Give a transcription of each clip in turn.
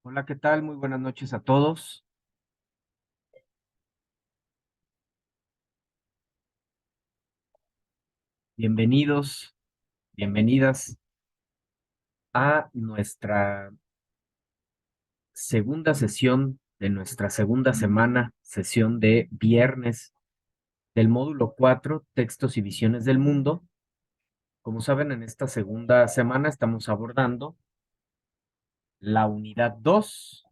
Hola, ¿qué tal? Muy buenas noches a todos. Bienvenidos, bienvenidas a nuestra segunda sesión de nuestra segunda semana, sesión de viernes del módulo 4, Textos y Visiones del Mundo. Como saben, en esta segunda semana estamos abordando la unidad 2,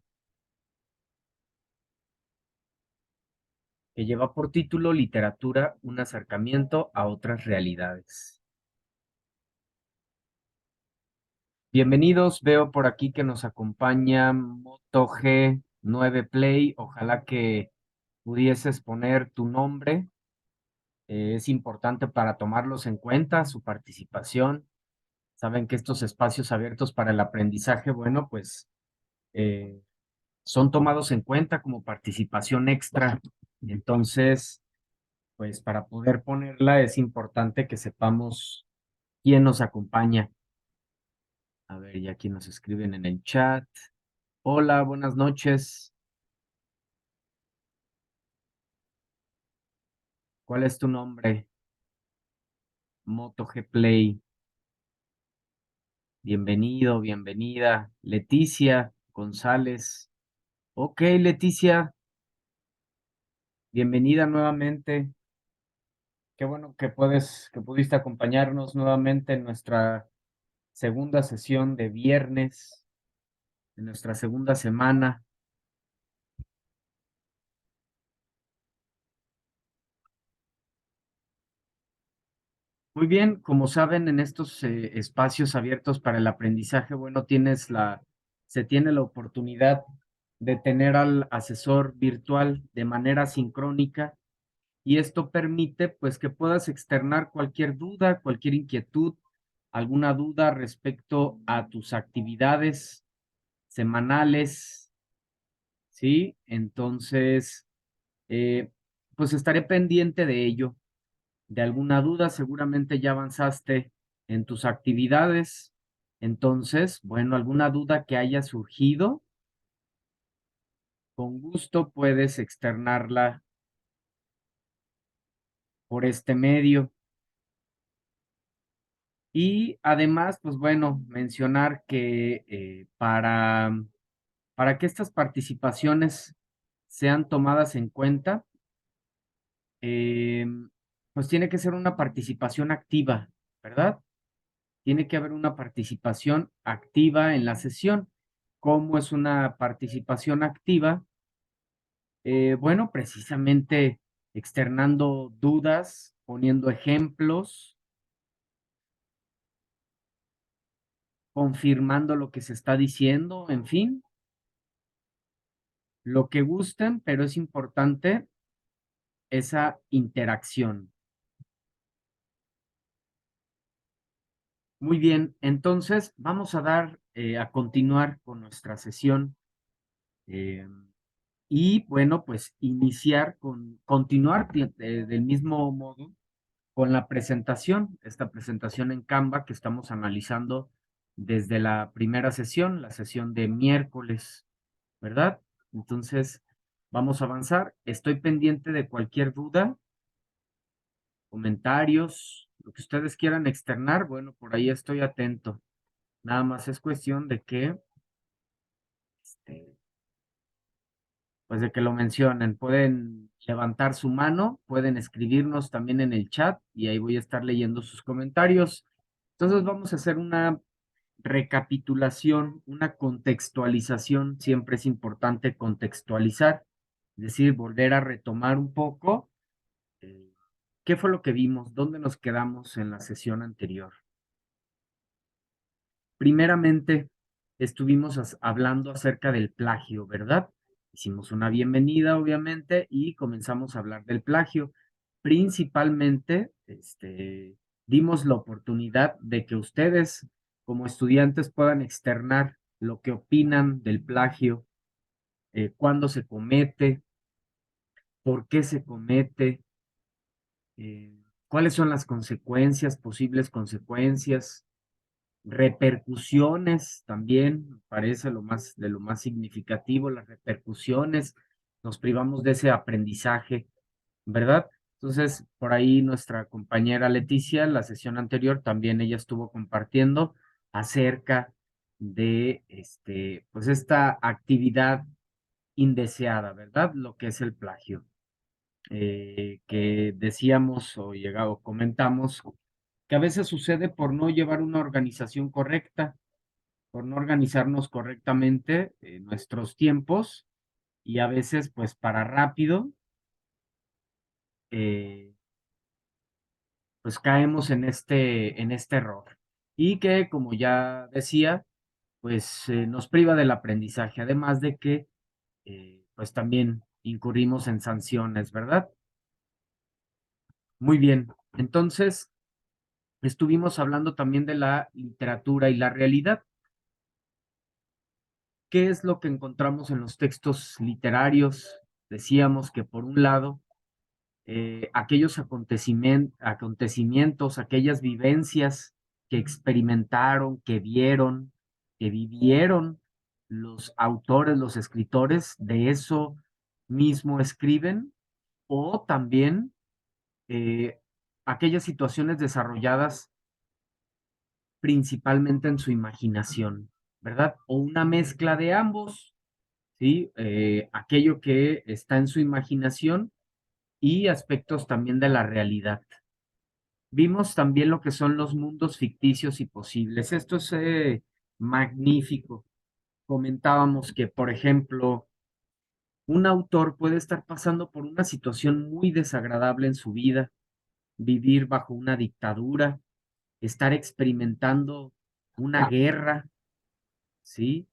que lleva por título Literatura, un acercamiento a otras realidades. Bienvenidos, veo por aquí que nos acompaña Moto G9 Play. Ojalá que pudieses poner tu nombre. Es importante para tomarlos en cuenta, su participación. Saben que estos espacios abiertos para el aprendizaje, bueno, pues eh, son tomados en cuenta como participación extra. Entonces, pues para poder ponerla es importante que sepamos quién nos acompaña. A ver, ya aquí nos escriben en el chat. Hola, buenas noches. ¿Cuál es tu nombre? Moto G Play. Bienvenido, bienvenida. Leticia González. Ok, Leticia, bienvenida nuevamente. Qué bueno que pudiste acompañarnos nuevamente en nuestra segunda sesión de viernes, en nuestra segunda semana. Muy bien, como saben, en estos espacios abiertos para el aprendizaje, bueno, se tiene la oportunidad de tener al asesor virtual de manera sincrónica y esto permite pues que puedas externar cualquier duda, cualquier inquietud, alguna duda respecto a tus actividades semanales, ¿sí? Entonces, eh, pues estaré pendiente de ello. De alguna duda, seguramente ya avanzaste en tus actividades. Entonces, bueno, alguna duda que haya surgido, con gusto puedes externarla por este medio. Y además, pues bueno, mencionar que para que estas participaciones sean tomadas en cuenta, pues tiene que ser una participación activa, ¿verdad? Tiene que haber una participación activa en la sesión. ¿Cómo es una participación activa? Bueno, precisamente externando dudas, poniendo ejemplos, confirmando lo que se está diciendo, en fin, lo que gusten, pero es importante esa interacción. Muy bien, entonces vamos a continuar con nuestra sesión. eh, Y bueno, pues continuar del mismo modo con la presentación, esta presentación en Canva que estamos analizando desde la primera sesión, la sesión de miércoles, ¿verdad? Entonces, vamos a avanzar. Estoy pendiente de cualquier duda, comentarios, lo que ustedes quieran externar, bueno, por ahí estoy atento. Nada más es cuestión de que este, pues de que lo mencionen. Pueden levantar su mano, pueden escribirnos también en el chat y ahí voy a estar leyendo sus comentarios. Entonces vamos a hacer una recapitulación, una contextualización. Siempre es importante contextualizar, es decir, volver a retomar un poco qué fue lo que vimos, dónde nos quedamos en la sesión anterior. Primeramente, estuvimos hablando acerca del plagio, ¿verdad? Hicimos una bienvenida, obviamente, y comenzamos a hablar del plagio. Principalmente, dimos la oportunidad de que ustedes, como estudiantes, puedan externar lo que opinan del plagio, cuándo se comete, por qué se comete, cuáles son las consecuencias, posibles consecuencias. repercusiones también, me parece de lo más significativo, las repercusiones, nos privamos de ese aprendizaje, ¿verdad? Entonces, por ahí nuestra compañera Leticia, la sesión anterior, también ella estuvo compartiendo acerca de pues esta actividad indeseada, ¿verdad? Lo que es el plagio, que decíamos o llegado, comentamos que a veces sucede por no llevar una organización correcta, por no organizarnos correctamente nuestros tiempos y a veces pues para rápido, eh, pues caemos en este error y que como ya decía, pues nos priva del aprendizaje, además de que pues también incurrimos en sanciones, ¿verdad? Muy bien, entonces estuvimos hablando también de la literatura y la realidad. ¿Qué es lo que encontramos en los textos literarios? Decíamos que por un lado, aquellos acontecimientos, aquellas vivencias que experimentaron, que vivieron los autores, los escritores, de eso mismo escriben, o también aquellas situaciones desarrolladas principalmente en su imaginación, ¿verdad? O una mezcla de ambos, ¿sí? Aquello que está en su imaginación y aspectos también de la realidad. Vimos también lo que son los mundos ficticios y posibles. Esto es magnífico. Comentábamos que, por ejemplo, un autor puede estar pasando por una situación muy desagradable en su vida, vivir bajo una dictadura, estar experimentando una guerra, ¿sí?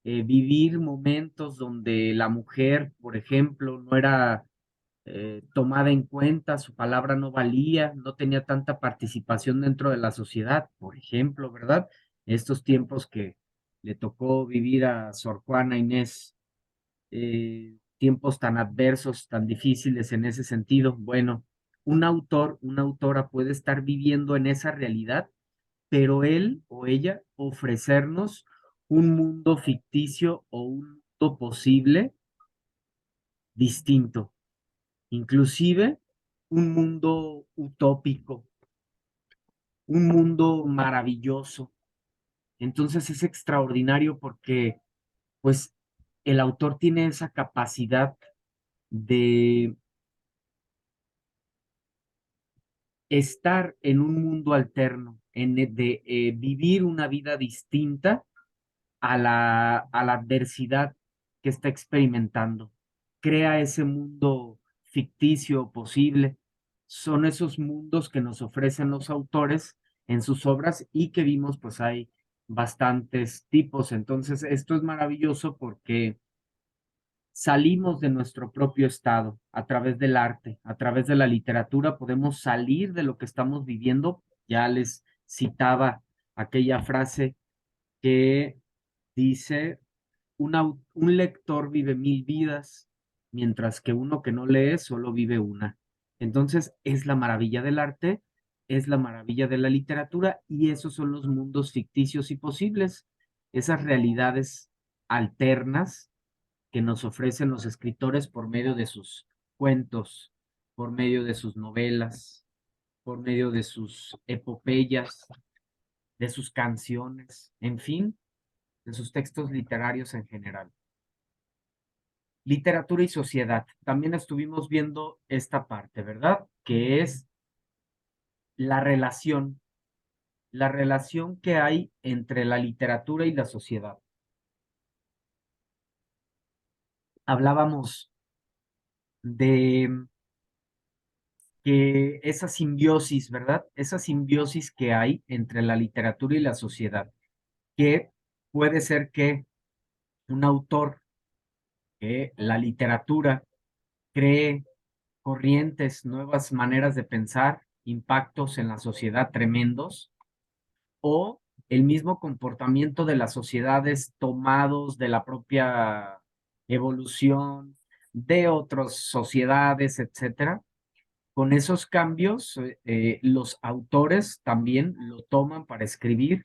Vivir momentos donde la mujer, por ejemplo, no era tomada en cuenta, su palabra no valía, no tenía tanta participación dentro de la sociedad, por ejemplo, ¿verdad? Estos tiempos que le tocó vivir a Sor Juana Inés, tiempos tan adversos, tan difíciles en ese sentido. Bueno, un autor, una autora puede estar viviendo en esa realidad, pero él o ella ofrecernos un mundo ficticio o un mundo posible distinto, inclusive un mundo utópico, un mundo maravilloso. Entonces es extraordinario porque pues el autor tiene esa capacidad de estar en un mundo alterno, de vivir una vida distinta a la adversidad que está experimentando. Crea ese mundo ficticio posible. Son esos mundos que nos ofrecen los autores en sus obras y que vimos, pues hay bastantes tipos. Entonces, esto es maravilloso porque salimos de nuestro propio estado a través del arte, a través de la literatura, podemos salir de lo que estamos viviendo. Ya les citaba aquella frase que dice, un lector vive 1000 vidas, mientras que uno que no lee solo vive una. Entonces, es la maravilla del arte, es la maravilla de la literatura y esos son los mundos ficticios y posibles, esas realidades alternas que nos ofrecen los escritores por medio de sus cuentos, por medio de sus novelas, por medio de sus epopeyas, de sus canciones, en fin, de sus textos literarios en general. Literatura y sociedad. También estuvimos viendo esta parte, ¿verdad? Que es la la relación que hay entre la literatura y la sociedad. Hablábamos de que esa simbiosis, ¿verdad? Esa simbiosis que hay entre la literatura y la sociedad, que puede ser que un autor, que la literatura cree corrientes, nuevas maneras de pensar, impactos en la sociedad tremendos, o el mismo comportamiento de las sociedades tomados de la propia evolución de otras sociedades, etcétera. Con esos cambios, los autores también lo toman para escribir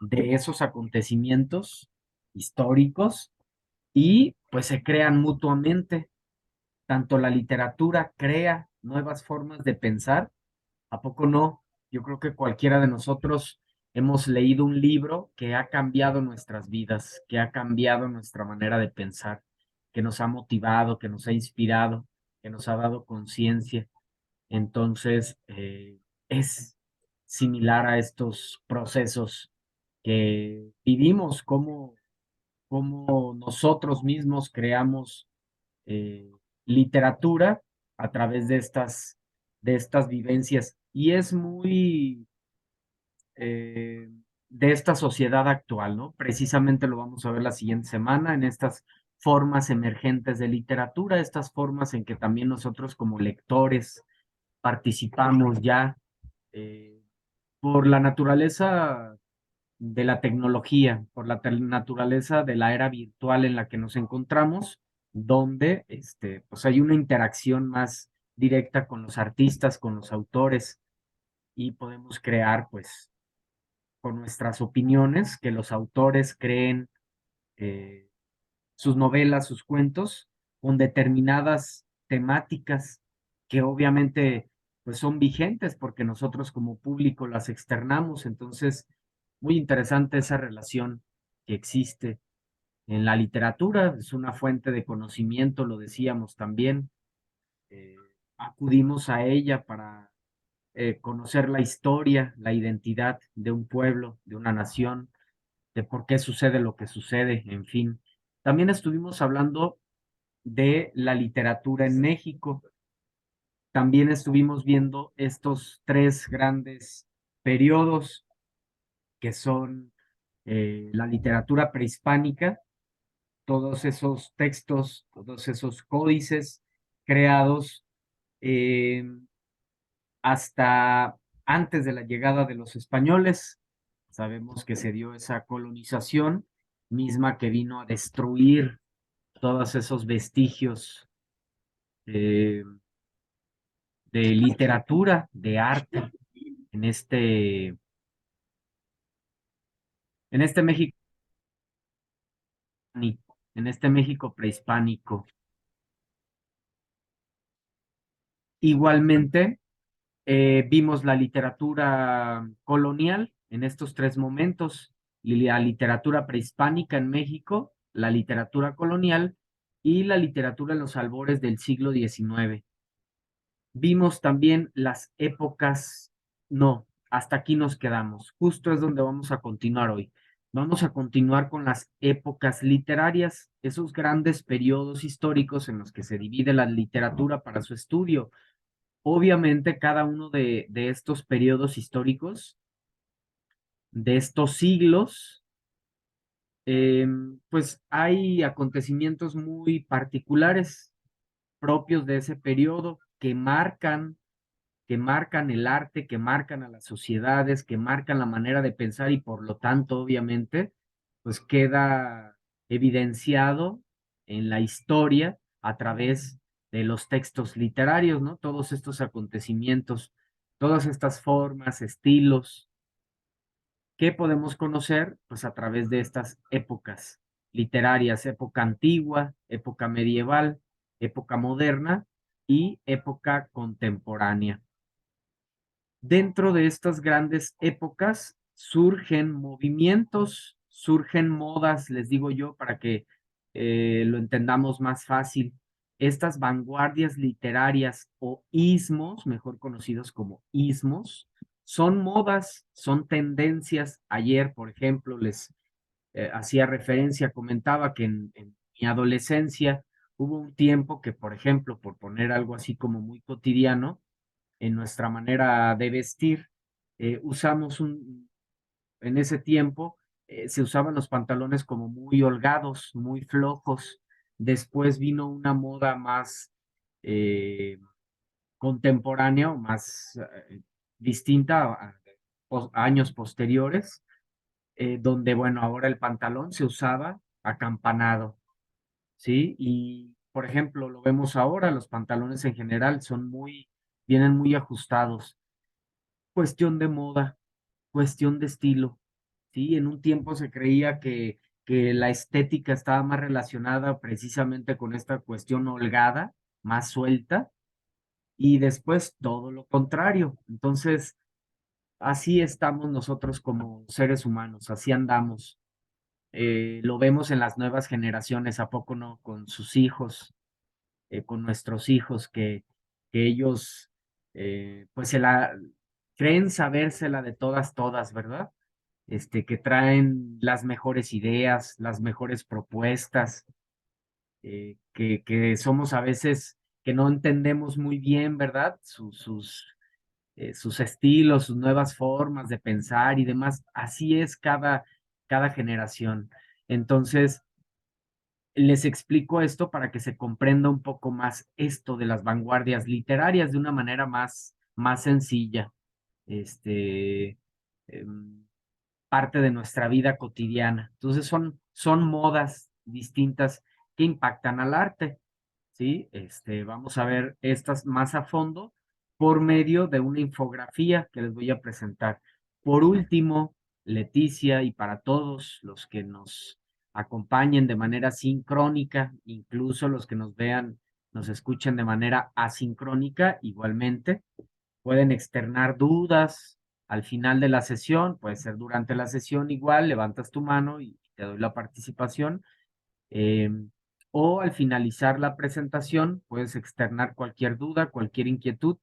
de esos acontecimientos históricos y pues se crean mutuamente. Tanto la literatura crea nuevas formas de pensar. ¿A poco no? Yo creo que cualquiera de nosotros hemos leído un libro que ha cambiado nuestras vidas, que ha cambiado nuestra manera de pensar, que nos ha motivado, que nos ha inspirado, que nos ha dado conciencia. Entonces, es similar a estos procesos que vivimos, como nosotros mismos creamos eh, literatura a través de estas vivencias. Y es muy eh, de esta sociedad actual, ¿no? Precisamente lo vamos a ver la siguiente semana en estas formas emergentes de literatura, estas formas en que también nosotros como lectores participamos ya eh, por la naturaleza de la tecnología, por la naturaleza de la era virtual en la que nos encontramos, donde pues hay una interacción más directa con los artistas, con los autores, y podemos crear, pues, con nuestras opiniones, que los autores creen eh, sus novelas, sus cuentos, con determinadas temáticas que obviamente pues son vigentes porque nosotros como público las externamos. Entonces, muy interesante esa relación que existe en la literatura, es una fuente de conocimiento, lo decíamos también. eh, Acudimos a ella para conocer la historia, la identidad de un pueblo, de una nación, de por qué sucede lo que sucede, en fin. También estuvimos hablando de la literatura en México. También estuvimos viendo estos tres grandes periodos que son la literatura prehispánica, todos esos textos, todos esos códices creados eh, hasta antes de la llegada de los españoles. Sabemos que se dio esa colonización misma que vino a destruir todos esos vestigios eh, de literatura, de arte en este México, en este México prehispánico. Igualmente, vimos la literatura colonial en estos tres momentos, y la literatura prehispánica en México, la literatura colonial y la literatura en los albores del siglo XIX. Vimos también las épocas, no, hasta aquí nos quedamos. Justo es donde vamos a continuar hoy. Vamos a continuar con las épocas literarias, esos grandes periodos históricos en los que se divide la literatura para su estudio. Obviamente, cada uno de estos periodos históricos, de estos siglos, pues hay acontecimientos muy particulares propios de ese periodo que marcan el arte, que marcan a las sociedades, que marcan la manera de pensar y por lo tanto, obviamente, pues queda evidenciado en la historia a través de los textos literarios, ¿no? Todos estos acontecimientos, todas estas formas, estilos, que podemos conocer, pues a través de estas épocas literarias, época antigua, época medieval, época moderna y época contemporánea. Dentro de estas grandes épocas surgen movimientos, surgen modas, les digo yo, para que lo entendamos más fácil. Estas vanguardias literarias o ismos, mejor conocidos como ismos, son modas, son tendencias. Ayer, por ejemplo, les hacía referencia, comentaba que en mi adolescencia hubo un tiempo que, por ejemplo, por poner algo así como muy cotidiano, en nuestra manera de vestir. Usamos en ese tiempo, se usaban los pantalones como muy holgados, muy flojos. Después vino una moda más eh, contemporánea o más distinta a años posteriores, donde, bueno, ahora el pantalón se usaba acampanado, ¿sí? Y, por ejemplo, lo vemos ahora, los pantalones en general vienen muy ajustados. Cuestión de moda, cuestión de estilo. ¿sí? En un tiempo se creía que la estética estaba más relacionada precisamente con esta cuestión holgada, más suelta, y después todo lo contrario. Entonces, así estamos nosotros como seres humanos, así andamos. Lo vemos en las nuevas generaciones, ¿a poco no? Con sus hijos, con nuestros hijos, que ellos pues se la creen sabérsela de todas, todas, ¿verdad? Que traen las mejores ideas, las mejores propuestas, que somos a veces que no entendemos muy bien, ¿verdad? Sus estilos, sus nuevas formas de pensar y demás. Así es cada generación. Entonces, les explico esto para que se comprenda un poco más esto de las vanguardias literarias de una manera más sencilla. Este, em, parte de nuestra vida cotidiana. Entonces son modas distintas que impactan al arte, ¿sí? Vamos a ver estas más a fondo por medio de una infografía que les voy a presentar. Por último, Leticia, y para todos los que nos acompañen de manera sincrónica, incluso los que nos vean, nos escuchen de manera asincrónica, igualmente, pueden externar dudas al final de la sesión, puede ser durante la sesión igual, levantas tu mano y te doy la participación, eh, o al finalizar la presentación puedes externar cualquier duda, cualquier inquietud.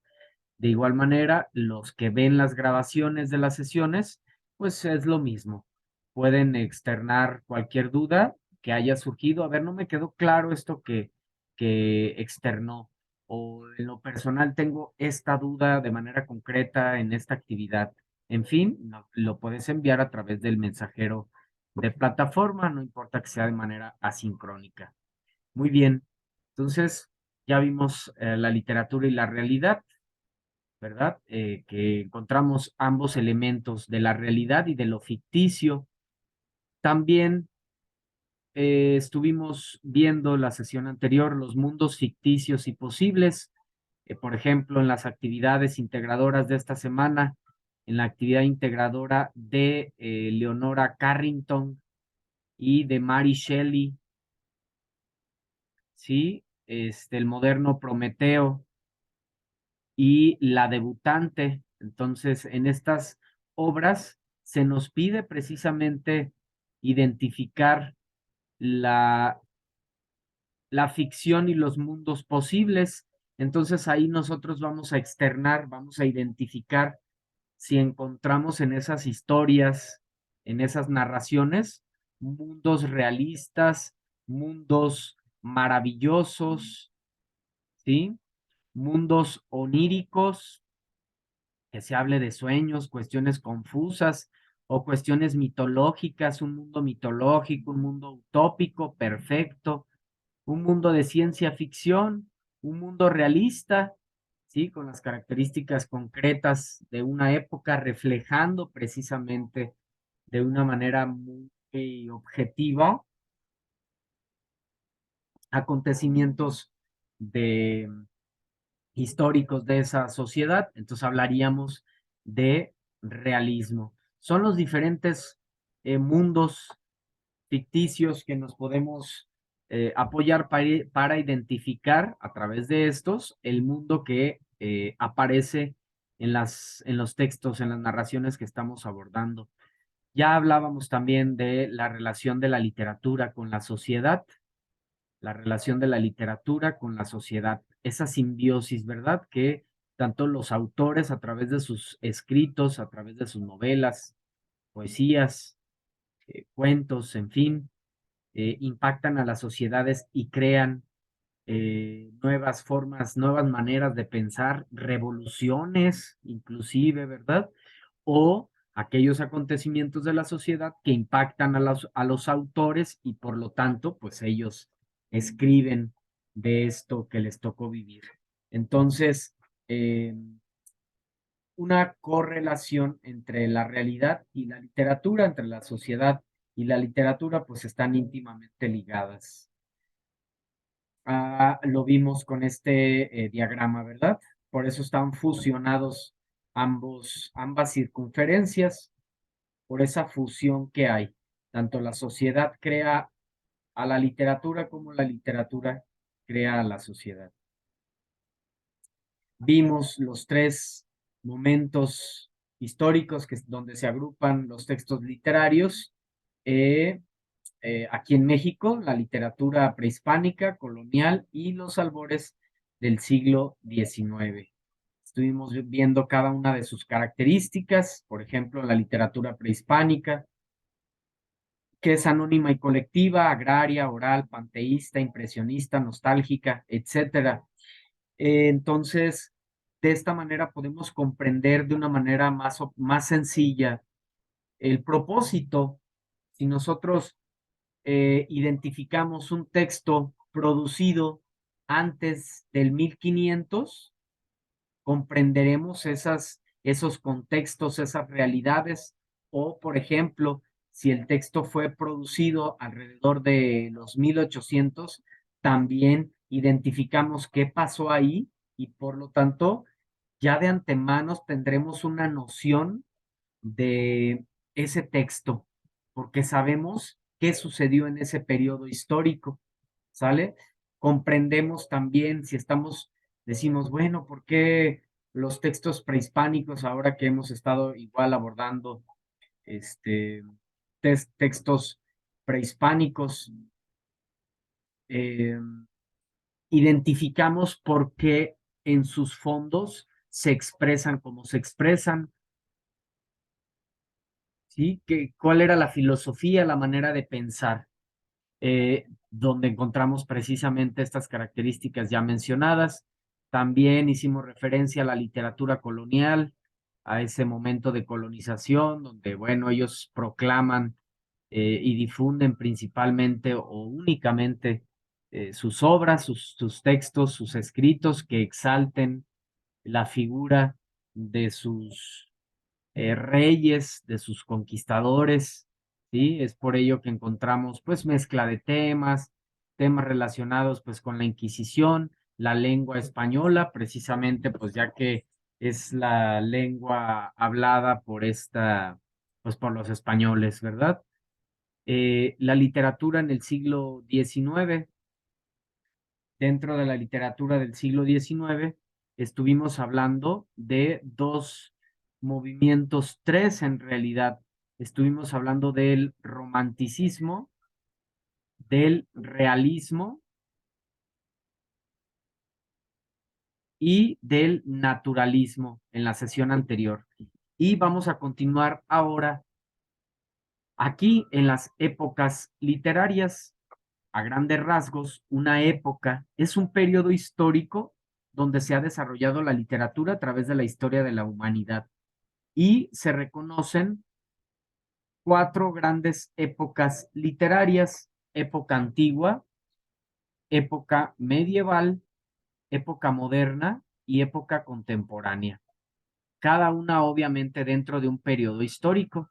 De igual manera, los que ven las grabaciones de las sesiones, pues es lo mismo. Pueden externar cualquier duda que haya surgido. A ver, no me quedó claro esto que externó. O en lo personal tengo esta duda de manera concreta en esta actividad. En fin, lo puedes enviar a través del mensajero de plataforma, no importa que sea de manera asincrónica. Muy bien. Entonces, ya vimos la literatura y la realidad. ¿Verdad? Que encontramos ambos elementos de la realidad y de lo ficticio. También estuvimos viendo la sesión anterior los mundos ficticios y posibles, por ejemplo, en las actividades integradoras de esta semana, en la actividad integradora de Leonora Carrington y de Mary Shelley, ¿sí? El moderno Prometeo y La debutante. Entonces, en estas obras se nos pide precisamente identificar la, la ficción y los mundos posibles. Entonces ahí nosotros vamos a externar, vamos a identificar si encontramos en esas historias, en esas narraciones, mundos realistas, mundos maravillosos, ¿sí? Mundos oníricos, que se hable de sueños, cuestiones confusas o cuestiones mitológicas, un mundo mitológico, un mundo utópico, perfecto, un mundo de ciencia ficción, un mundo realista, ¿sí? Con las características concretas de una época, reflejando precisamente de una manera muy objetiva acontecimientos de históricos de esa sociedad, entonces hablaríamos de realismo. Son los diferentes mundos ficticios que nos podemos apoyar para identificar a través de estos el mundo que aparece en los textos, en las narraciones que estamos abordando. Ya hablábamos también de la relación de la literatura con la sociedad, la relación de la literatura con la sociedad, esa simbiosis, ¿verdad? Que tanto los autores a través de sus escritos, a través de sus novelas, poesías, cuentos, en fin, impactan a las sociedades y crean nuevas formas, nuevas maneras de pensar, revoluciones inclusive, ¿verdad? O aquellos acontecimientos de la sociedad que impactan a los autores y por lo tanto, pues ellos escriben de esto que les tocó vivir. Entonces, una correlación entre la realidad y la literatura, entre la sociedad y la literatura, pues están íntimamente ligadas. Lo vimos con este diagrama, ¿verdad? Por eso están fusionados ambas circunferencias. por esa fusión que hay. Tanto la sociedad crea a la literatura como la literatura crea a la sociedad. Vimos los tres momentos históricos donde se agrupan los textos literarios. Eh, Aquí en México, la literatura prehispánica, colonial y los albores del siglo XIX. Estuvimos viendo cada una de sus características, por ejemplo, la literatura prehispánica, que es anónima y colectiva, agraria, oral, panteísta, impresionista, nostálgica, etcétera. Entonces, de esta manera podemos comprender de una manera más sencilla el propósito. Si nosotros identificamos un texto producido antes del 1500, comprenderemos esos contextos, esas realidades, o por ejemplo, si el texto fue producido alrededor de los 1800, también identificamos qué pasó ahí y por lo tanto, ya de antemano tendremos una noción de ese texto, porque sabemos qué sucedió en ese periodo histórico, ¿sale? Comprendemos también si decimos, bueno, ¿por qué los textos prehispánicos, ahora que hemos estado igual abordando este, textos prehispánicos, eh, identificamos por qué en sus fondos se expresan como se expresan? ¿Sí? ¿Cuál era la filosofía, la manera de pensar? Donde encontramos precisamente estas características ya mencionadas. También hicimos referencia a la literatura colonial, a ese momento de colonización, donde, bueno, ellos proclaman y difunden principalmente o únicamente sus obras, sus textos, sus escritos que exalten la figura de sus reyes, de sus conquistadores, ¿sí? Es por ello que encontramos pues mezcla de temas relacionados pues con la Inquisición, la lengua española, precisamente pues ya que es la lengua hablada pues por los españoles, ¿verdad? La literatura en el siglo XIX, dentro de la literatura del siglo XIX, estuvimos hablando de dos movimientos, tres en realidad. Estuvimos hablando del romanticismo, del realismo y del naturalismo en la sesión anterior. Y vamos a continuar ahora aquí en las épocas literarias. A grandes rasgos, una época es un periodo histórico donde se ha desarrollado la literatura a través de la historia de la humanidad y se reconocen cuatro grandes épocas literarias: época antigua, época medieval, época moderna y época contemporánea. Cada una obviamente dentro de un periodo histórico.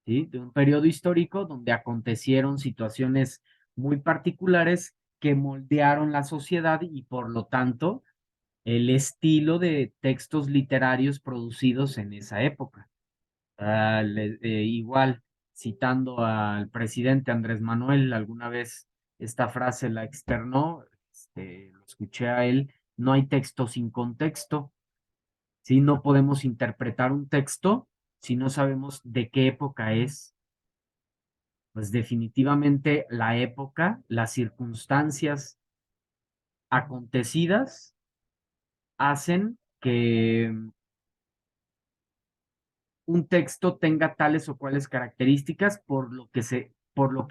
¿Sí? De un periodo histórico donde acontecieron situaciones muy particulares que moldearon la sociedad y por lo tanto el estilo de textos literarios producidos en esa época. Igual, citando al presidente Andrés Manuel, alguna vez esta frase la externó, lo escuché a él: no hay texto sin contexto. ¿Sí? No podemos interpretar un texto si no sabemos de qué época es. Pues definitivamente la época, las circunstancias acontecidas hacen que un texto tenga tales o cuales características por lo que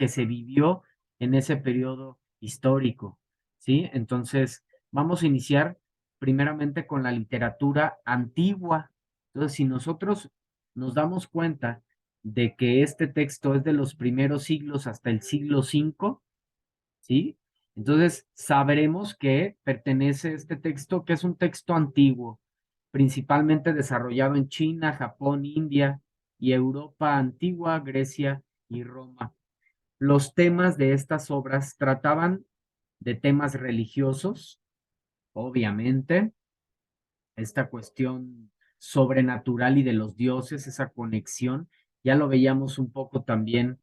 se vivió en ese periodo histórico, ¿sí? Entonces, vamos a iniciar primeramente con la literatura antigua. Entonces, si nosotros nos damos cuenta de que este texto es de los primeros siglos hasta el siglo V, ¿sí? Entonces, sabremos que pertenece este texto, que es un texto antiguo, principalmente desarrollado en China, Japón, India y Europa antigua, Grecia y Roma. Los temas de estas obras trataban de temas religiosos, obviamente, esta cuestión sobrenatural y de los dioses, esa conexión, ya lo veíamos un poco también,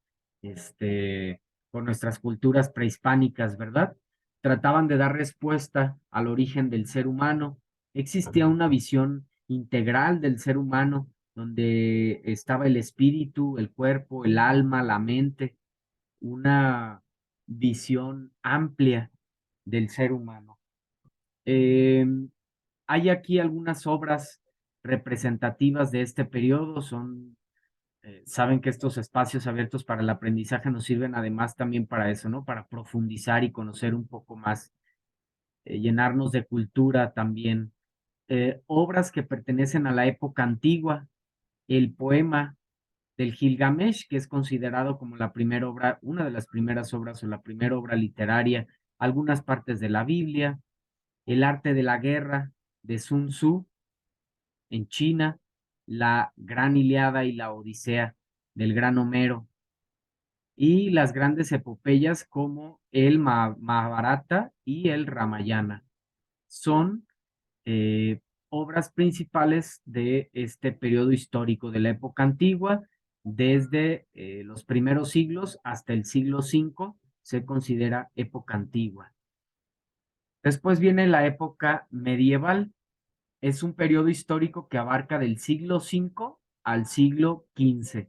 con nuestras culturas prehispánicas, ¿verdad? Trataban de dar respuesta al origen del ser humano. Existía una visión integral del ser humano, donde estaba el espíritu, el cuerpo, el alma, la mente, una visión amplia del ser humano. Eh, Hay aquí algunas obras representativas de este periodo, saben que estos espacios abiertos para el aprendizaje nos sirven además también para eso, ¿no? Para profundizar y conocer un poco más, llenarnos de cultura también. Obras que pertenecen a la época antigua, el poema del Gilgamesh, que es considerado como la primera obra, una de las primeras obras o la primera obra literaria, algunas partes de la Biblia, el arte de la guerra de Sun Tzu en China, la Gran Ilíada y la Odisea del Gran Homero, y las grandes epopeyas como el Mahabharata y el Ramayana. Son eh, obras principales de este periodo histórico de la época antigua, desde los primeros siglos hasta el siglo V, se considera época antigua. Después viene la época medieval. Es un periodo histórico que abarca del siglo V al siglo XV.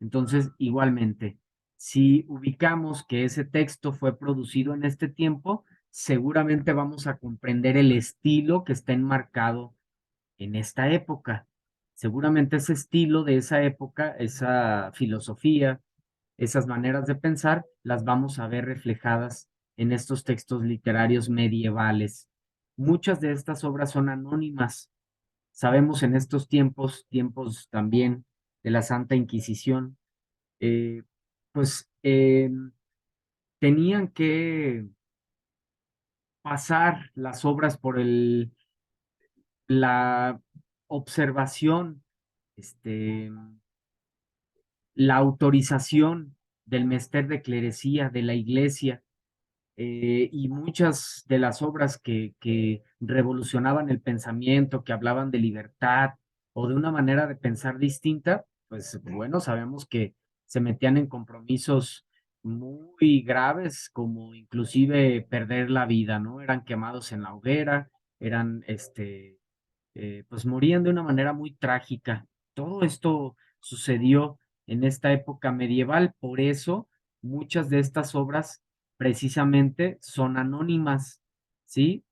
Entonces, igualmente, si ubicamos que ese texto fue producido en este tiempo, seguramente vamos a comprender el estilo que está enmarcado en esta época. Seguramente ese estilo de esa época, esa filosofía, esas maneras de pensar, las vamos a ver reflejadas en estos textos literarios medievales. Muchas de estas obras son anónimas. Sabemos en estos tiempos, tiempos también de la Santa Inquisición, eh, pues tenían que pasar las obras por la observación, este, la autorización del mester de clerecía de la iglesia, y muchas de las obras que revolucionaban el pensamiento, que hablaban de libertad o de una manera de pensar distinta, pues bueno, sabemos que se metían en compromisos muy graves, como inclusive perder la vida, ¿no? Eran quemados en la hoguera, eran, pues morían de una manera muy trágica. Todo esto sucedió en esta época medieval, por eso muchas de estas obras precisamente son anónimas, ¿sí?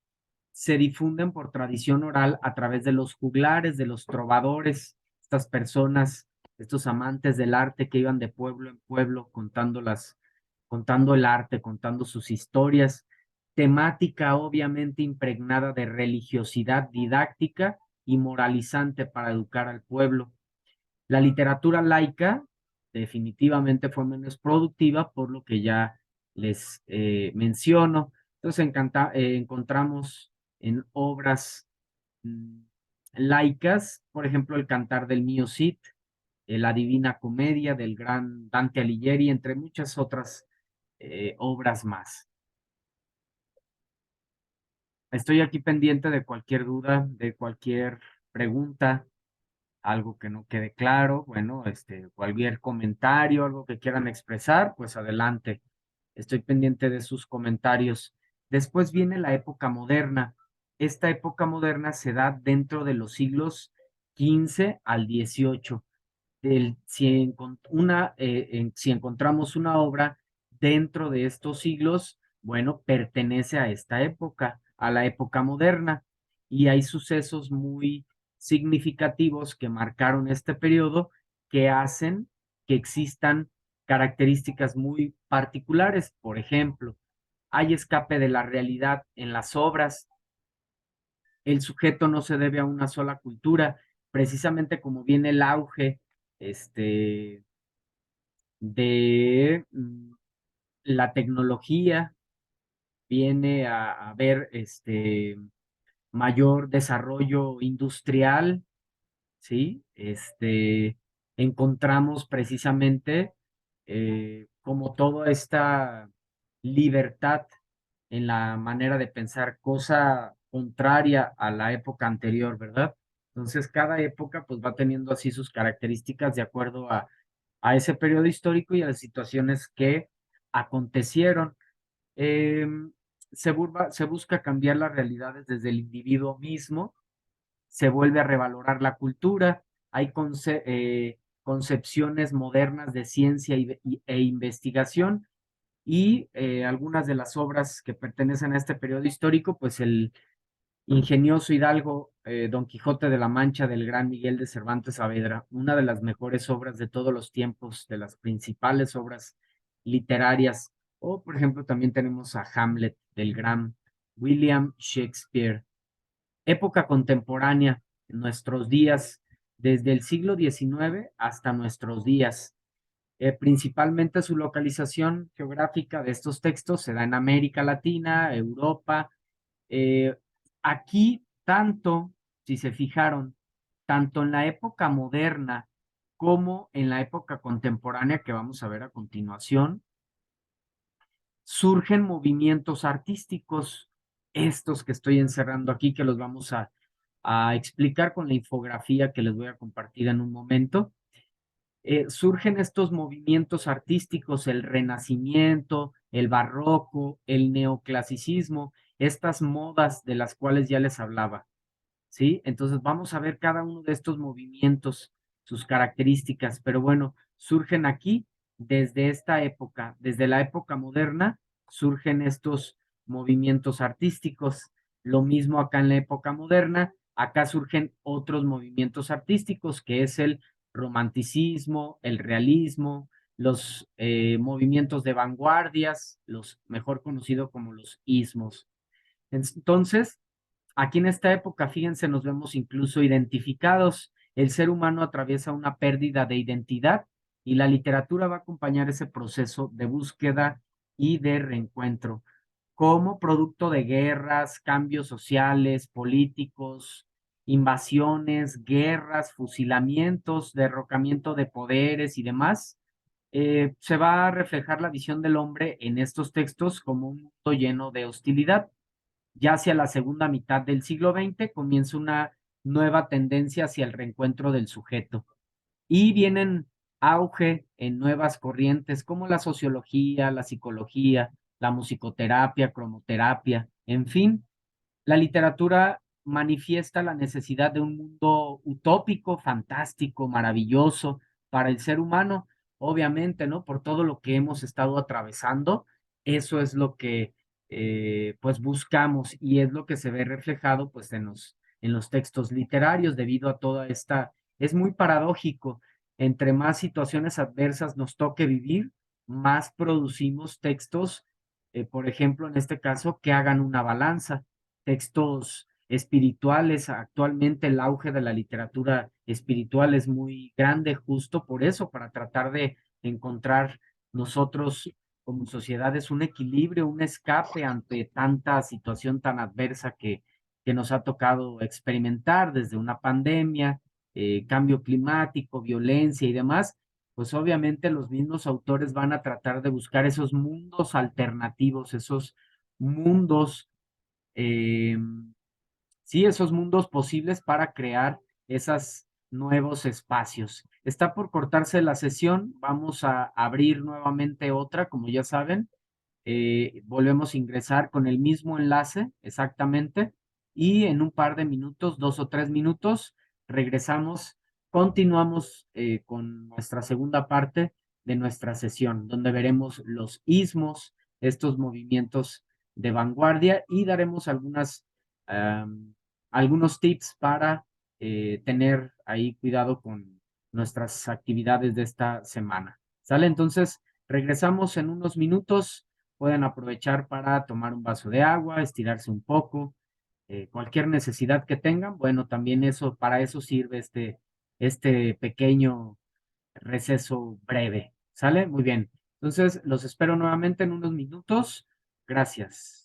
Se difunden por tradición oral a través de los juglares, de los trovadores, estas personas, estos amantes del arte que iban de pueblo en pueblo contando el arte, contando sus historias, temática obviamente impregnada de religiosidad didáctica y moralizante para educar al pueblo. La literatura laica definitivamente fue menos productiva, por lo que ya les menciono. Entonces encontramos en obras mm, laicas, por ejemplo, el Cantar del Mio Cid, la Divina Comedia del gran Dante Alighieri, entre muchas otras obras más. Estoy aquí pendiente de cualquier duda, de cualquier pregunta, algo que no quede claro, bueno, cualquier comentario, algo que quieran expresar, pues adelante. Estoy pendiente de sus comentarios. Después viene la época moderna. Esta época moderna se da dentro de los siglos XV al XVIII. Si encontramos una obra dentro de estos siglos, bueno, pertenece a esta época, a la época moderna, y hay sucesos muy significativos que marcaron este periodo que hacen que existan características muy particulares. Por ejemplo, hay escape de la realidad en las obras, el sujeto no se debe a una sola cultura, precisamente como viene el auge, este, de la tecnología, viene a ver mayor desarrollo industrial, ¿sí? Encontramos precisamente como toda esta libertad en la manera de pensar, cosa contraria a la época anterior, ¿verdad? Entonces, cada época pues va teniendo así sus características de acuerdo a a ese periodo histórico y a las situaciones que acontecieron. Eh, se busca cambiar las realidades desde el individuo mismo, se vuelve a revalorar la cultura, hay concepciones modernas de ciencia e investigación y algunas de las obras que pertenecen a este periodo histórico, pues el ingenioso hidalgo Don Quijote de la Mancha del gran Miguel de Cervantes Saavedra, una de las mejores obras de todos los tiempos, de las principales obras literarias. O, por ejemplo, también tenemos a Hamlet del gran William Shakespeare. Época contemporánea, en nuestros días, desde el siglo XIX hasta nuestros días. Principalmente su localización geográfica de estos textos se da en América Latina, Europa. Eh, Aquí, tanto, si se fijaron, tanto en la época moderna como en la época contemporánea que vamos a ver a continuación, surgen movimientos artísticos, estos que estoy encerrando aquí, que los vamos a explicar con la infografía que les voy a compartir en un momento. Surgen estos movimientos artísticos, el Renacimiento, el Barroco, el Neoclasicismo, estas modas de las cuales ya les hablaba. ¿Sí? Entonces vamos a ver cada uno de estos movimientos, sus características, pero bueno, surgen aquí desde esta época, desde la época moderna, surgen estos movimientos artísticos. Lo mismo acá en la época moderna, acá surgen otros movimientos artísticos, que es el romanticismo, el realismo, los movimientos de vanguardias, los mejor conocidos como los ismos. Entonces, aquí en esta época, fíjense, nos vemos incluso identificados. El ser humano atraviesa una pérdida de identidad y la literatura va a acompañar ese proceso de búsqueda y de reencuentro como producto de guerras, cambios sociales, políticos, invasiones, guerras, fusilamientos, derrocamiento de poderes y demás. Se va a reflejar la visión del hombre en estos textos como un mundo lleno de hostilidad. Ya hacia la segunda mitad del siglo XX comienza una nueva tendencia hacia el reencuentro del sujeto y vienen auge en nuevas corrientes como la sociología, la psicología, la musicoterapia, cromoterapia, en fin, la literatura manifiesta la necesidad de un mundo utópico, fantástico, maravilloso para el ser humano, obviamente, ¿no? Por todo lo que hemos estado atravesando, eso es lo que pues buscamos y es lo que se ve reflejado pues en los textos literarios debido a toda esta, es muy paradójico, entre más situaciones adversas nos toque vivir, más producimos textos, por ejemplo, en este caso, que hagan una balanza textos espirituales. Actualmente el auge de la literatura espiritual es muy grande justo por eso, para tratar de encontrar nosotros como sociedades un equilibrio, un escape ante tanta situación tan adversa que nos ha tocado experimentar desde una pandemia, cambio climático, violencia y demás. Pues obviamente los mismos autores van a tratar de buscar esos mundos alternativos, esos mundos eh, sí, esos mundos posibles para crear esos nuevos espacios. Está por cortarse la sesión, vamos a abrir nuevamente otra, como ya saben, volvemos a ingresar con el mismo enlace exactamente y en un par de minutos, 2 o 3 minutos, regresamos, continuamos con nuestra segunda parte de nuestra sesión, donde veremos los ismos, estos movimientos de vanguardia y daremos algunos tips para tener ahí cuidado con nuestras actividades de esta semana. ¿Sale? Entonces, regresamos en unos minutos. Pueden aprovechar para tomar un vaso de agua, estirarse un poco, cualquier necesidad que tengan. Bueno, también eso, para eso sirve este pequeño receso breve. ¿Sale? Muy bien. Entonces, los espero nuevamente en unos minutos. Gracias.